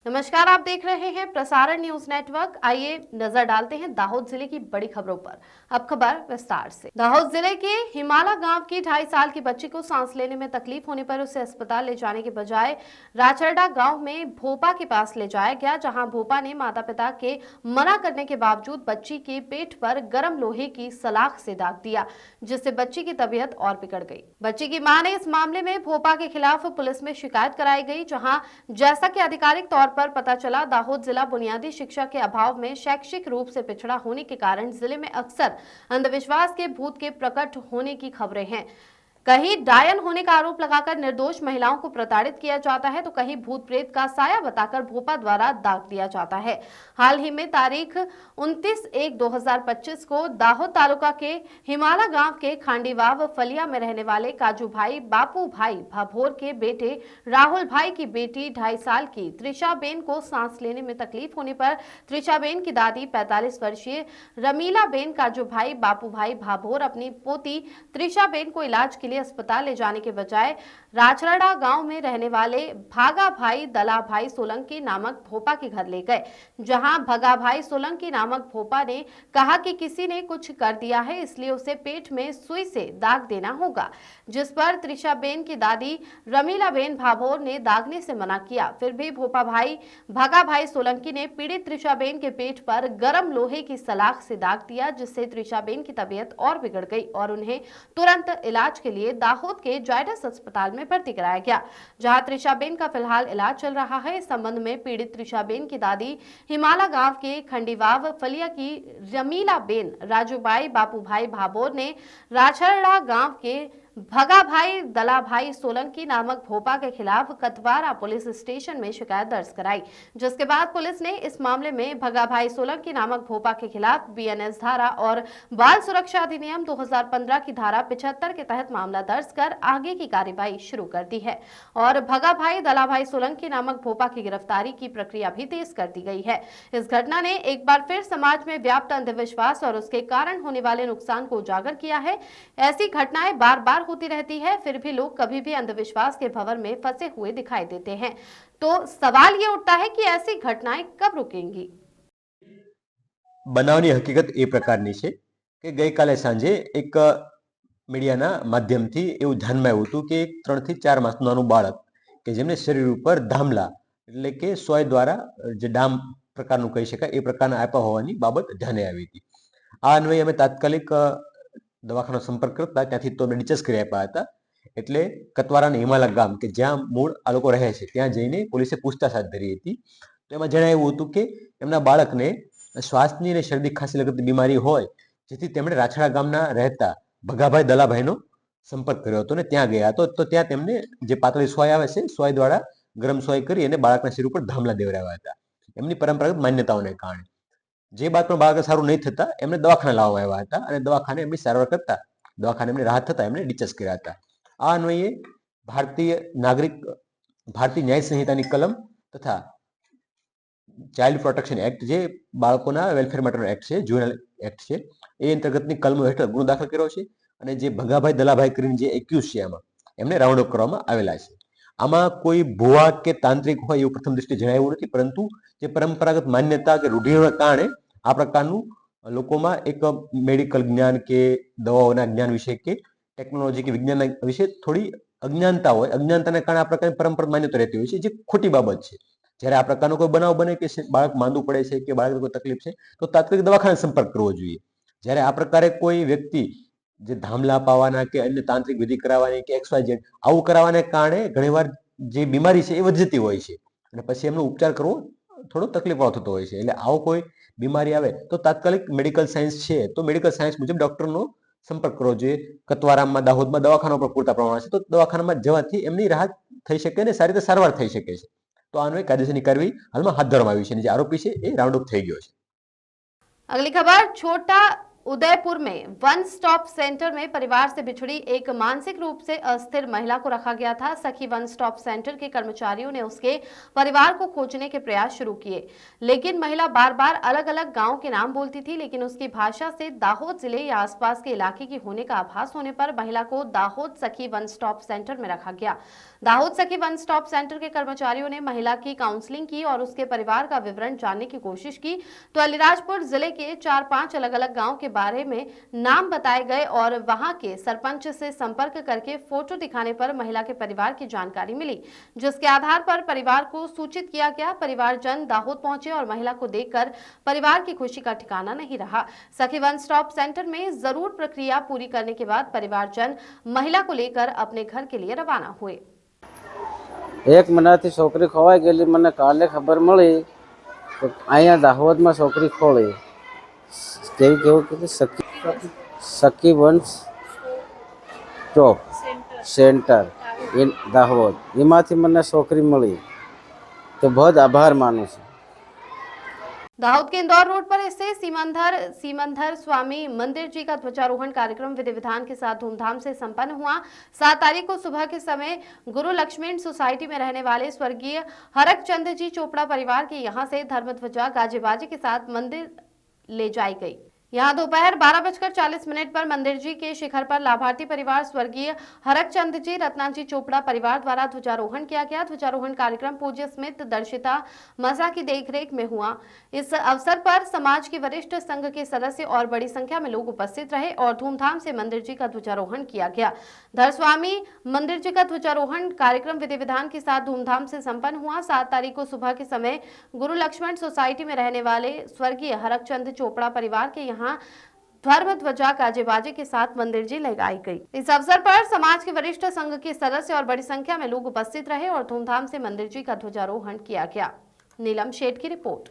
नमस्कार, आप देख रहे हैं प्रसारण न्यूज नेटवर्क। आइए नजर डालते हैं दाहोद जिले की बड़ी खबरों पर। अब खबर विस्तार से। दाहोद जिले के हिमाला गांव की 2.5 साल की बच्ची को सांस लेने में तकलीफ होने पर उसे अस्पताल ले जाने के बजाय राचरडा गांव में भोपा के पास ले जाया गया, जहां भोपा ने माता पिता के मना करने के बावजूद बच्ची के पेट पर गर्म लोहे की सलाख से दाग दिया, जिससे बच्ची की तबीयत और बिगड़ गई। बच्ची की मां ने इस मामले में भोपा के खिलाफ पुलिस में शिकायत कराई गई, जहां जैसा कि आधिकारिक तौर पर पता चला, दाहोद जिला बुनियादी शिक्षा के अभाव में शैक्षिक रूप से पिछड़ा होने के कारण जिले में अक्सर अंधविश्वास के भूत के प्रकट होने की खबरें हैं। कहीं डायन होने का आरोप लगाकर निर्दोष महिलाओं को प्रताड़ित किया जाता है, तो कहीं भूत प्रेत का साया बताकर भोपा द्वारा दाग दिया जाता है। हाल ही में तारीख 29/1/2025 को दाहोद तालुका के हिमाला गांव के खांडीवाव फलिया में रहने वाले काजू भाई बापू भाई भाभोर के बेटे राहुल भाई की बेटी 2.5 साल की त्रिशा बेन को सांस लेने में तकलीफ होने पर त्रिशा बेन की दादी 45 वर्षीय रमीला बेन काजू भाई बापू भाई भाभोर अपनी पोती त्रिशा बेन को इलाज के लिए अस्पताल ले जाने के बजाय राचरडा गांव में रहने वाले भागा भाई दला भाई सोलंकी नामक भोपा के घर ले गए, जहां भगा भाई सोलंकी नामक भोपा ने कहा कि किसी ने कुछ कर दिया है, इसलिए उसे पेट में सुई से दाग देना होगा, जिस पर त्रिशा बेन की दादी रमीला बेन भाभोर ने दागने से मना किया। फिर भी भगा भाई सोलंकी ने पीड़ित त्रिशा बेन के पेट पर गर्म लोहे की सलाख से दाग दिया, जिससे त्रिशा बेन की तबीयत और बिगड़ गई और उन्हें तुरंत इलाज के लिए दाहोद के जायडस अस्पताल में भर्ती कराया गया, जहां त्रिशा बेन का फिलहाल इलाज चल रहा है। इस संबंध में पीड़ित त्रिशा बेन की दादी हिमाला गांव के खंडीवाव फलिया की रमीला बेन राजूबाई बापू भाई भाभोर ने राचरडा गांव के भगा भाई दला भाई सोलंकी नामक भोपा के खिलाफ कतवारा पुलिस स्टेशन में शिकायत दर्ज कराई, जिसके बाद पुलिस ने इस मामले में भगा भाई सोलंकी नामक भोपा के खिलाफ बीएनएस धारा और बाल सुरक्षा अधिनियम 2015 की धारा 75 के तहत मामला दर्ज कर आगे की कार्यवाही शुरू कर दी है और भगा भाई दला भाई सोलंकी नामक भोपा की गिरफ्तारी की प्रक्रिया भी तेज कर दी गई है। इस घटना ने एक बार फिर समाज में व्याप्त अंधविश्वास और उसके कारण होने वाले नुकसान को उजागर किया है। ऐसी घटनाएं बार बार होती रहती है, फिर भी लोग कभी भी अंधविश्वास के भंवर में फंसे हुए दिखाई देते हैं। तो सवाल ये उठता है कि ऐसी घटनाएं कब रुकेंगी। બનાવની હકીકત એ પ્રકારની છે કે ગઈકાલે સાંજે એક મીડિયાના માધ્યમથી એવું ધ્યાનમાં આવ્યું હતું કે એક 3 થી 4 માસનું નાનું બાળક કે જેમને શરીર ઉપર ધામલા એટલે કે સોય દ્વારા જે ડામ પ્રકારનું કહી શકાય એ પ્રકારના આપ્યા હોવાની બાબત ધ્યાને આવી હતી। આ અન્વયે અમે તાત્કાલિક દવાખાનો સંપર્ક કરતા ત્યાંથી તો અમે ડિસ્ચાર્જ કરી આપ્યા હતા। એટલે કતવારાના હિમાલા ગામ કે જ્યાં મૂળ આ લોકો રહે છે ત્યાં જઈને પોલીસે પૂછતાછ હાથ ધરી હતી। તો એમાં જણાવ્યું હતું કે એમના બાળકને શ્વાસની અને શરદી ખાંસી લગતી બીમારી હોય, જેથી તેમણે રાછડા ગામના રહેતા ભગાભાઈ દલાભાઈનો સંપર્ક કર્યો હતો ને ત્યાં ગયા હતો। તો ત્યાં તેમને જે પાતળી સોય આવે છે સોય દ્વારા ગરમ સોય કરી અને બાળકના શરીર ઉપર ધામલા દેવડાવ્યા હતા એમની પરંપરાગત માન્યતાઓને કારણે। જે બાદ પણ બાળક સારું નહીં થતા એમને દવાખાને લાવવામાં આવ્યા હતા અને દવાખાને એમની સારવાર કરતા દવાખાને એમને રાહત થતા એમને ડિસ્ચાર્જ કર્યા હતા। આ અન્વયે ભારતીય ન્યાય સંહિતાની કલમ તથા ચાઇલ્ડ પ્રોટેક્શન એક્ટ જે બાળકોના વેલફેર માટેનો એક્ટ છે, જ્યુવેનાઇલ એક્ટ છે, એ અંતર્ગતની કલમો હેઠળ ગુનો દાખલ કર્યો છે અને જે ભગાભાઈ દલાભાઈ કરીને જે એક્યુઝ છે આમાં એમને રાઉન્ડ અપ કરવામાં આવેલા છે। આમાં કોઈ ભુવા કે તાંત્રિક હોય એવું પ્રથમ દ્રષ્ટિએ જણાવ્યું નથી, પરંતુ જે પરંપરાગત માન્યતા કે રૂઢિઓના કારણે આ પ્રકારનું લોકોમાં એક મેડિકલ જ્ઞાન કે દવાઓના જ્ઞાન વિશે કે ટેકનોલોજી કે વિજ્ઞાન વિશે થોડી અજ્ઞાનતા હોય, અજ્ઞાનતાને કારણે આ પ્રકારની પરંપરાગત માન્યતા રહેતી હોય છે, જે ખોટી બાબત છે। જ્યારે આ પ્રકારનો કોઈ બનાવ બને કે બાળક માંદું પડે છે કે બાળકને કોઈ તકલીફ છે તો તાત્કાલિક દવાખાને સંપર્ક કરવો જોઈએ। જ્યારે આ પ્રકારે કોઈ વ્યક્તિ જે ધામલા પાવાના કે અન્ય તાંત્રિક વિધિ કરાવવાની કે XYZ આવું કરાવવાને કારણે ઘણીવાર જે બીમારી છે એ વધી જતી હોય છે અને પછી એમનો ઉપચાર કરવો થોડો તકલીફવાળો થતો હોય છે। એટલે આવો કોઈ બીમારી આવે તો તાત્કાલિક મેડિકલ સાયન્સ છે તો મેડિકલ સાયન્સ મુજબ ડોક્ટરનો સંપર્ક કરવો જોઈએ। કતવારામાં દાહોદમાં દવાખાનો પણ પૂરતા પ્રમાણમાં છે તો દવાખાનામાં જવાથી એમની રાહત થઈ શકે અને સારી રીતે સારવાર થઈ શકે છે। તો આનો કાયદેસરની કાર્યવાહી હાલમાં હાથ ધરવામાં આવી છે અને જે આરોપી છે એ રાઉન્ડ અપ થઈ ગયો છે। अगली खबर, छोटा उदयपुर में वन स्टॉप सेंटर में परिवार से बिछड़ी एक मानसिक रूप से अस्थिर महिला को रखा गया था। सखी वन स्टॉप सेंटर के कर्मचारियों ने उसके परिवार को खोजने के प्रयास शुरू किए, लेकिन महिला बार बार अलग अलग गांव के नाम बोलती थी। लेकिन उसकी भाषा से दाहोद जिले या आसपास के इलाके की होने का आभास होने पर महिला को दाहोद सखी वन स्टॉप सेंटर में रखा गया। दाहोद सखी वन स्टॉप सेंटर के कर्मचारियों ने महिला की काउंसलिंग की और उसके परिवार का विवरण जानने की कोशिश की तो अलीराजपुर जिले के 4-5 अलग अलग गांव के बारे में नाम बताए गए और वहां के सरपंच से संपर्क करके फोटो दिखाने पर महिला के परिवार की जानकारी मिली, जिसके आधार पर परिवार को सूचित किया गया। परिवारजन दाहोद पहुंचे और महिला को देखकर परिवार की खुशी का ठिकाना नहीं रहा। सखी वन स्टॉप सेंटर में जरूर प्रक्रिया पूरी करने के बाद परिवारजन महिला को लेकर अपने घर के लिए रवाना हुए। एक महीनाथी छोकरी खोवाई गेली, મને કાલે ખબર મળી તો અહીંયા દાહોદમાં છોકરી ખોળી કેવું કીધું સખી વન સ્ટોપ સેન્ટર इन દાહોદ એમાંથી મને છોકરી મળી તો बहुत આભાર માનું છું। दाहोद के इंदौर रोड पर स्थित सीमंधर स्वामी मंदिर जी का ध्वजारोहण कार्यक्रम विधि विधान के साथ धूमधाम से संपन्न हुआ। 7 तारीख को सुबह के समय गुरु लक्ष्मण सोसाइटी में रहने वाले स्वर्गीय हरक चंद जी चोपड़ा परिवार के यहां से धर्म ध्वजा गाजे बाजे के साथ मंदिर ले जाई गई। यहां दोपहर 12:40 पर मंदिर जी के शिखर पर लाभार्थी परिवार स्वर्गीय हरक चंद जी रत्ना जी चोपड़ा परिवार द्वारा ध्वजारोहण किया गया। ध्वजारोहण कार्यक्रम पूज्य स्मित दर्शिता मजा की देखरेख में हुआ। इस अवसर पर समाज के वरिष्ठ संघ के सदस्य और बड़ी संख्या में लोग उपस्थित रहे और धूमधाम से मंदिर जी का ध्वजारोहण किया गया। धर स्वामी मंदिर जी का ध्वजारोहण कार्यक्रम विधि विधान के साथ धूमधाम से संपन्न हुआ। 7 तारीख को सुबह के समय गुरु लक्ष्मण सोसाइटी में रहने वाले स्वर्गीय हरक चंद चोपड़ा परिवार के धर्म ध्वजा गाजे बाजे के साथ मंदिर जी लगाई गई। इस अवसर पर समाज के वरिष्ठ संघ के सदस्य और बड़ी संख्या में लोग उपस्थित रहे और धूमधाम से मंदिर जी का ध्वजारोहण किया गया। नीलम शेठ की रिपोर्ट।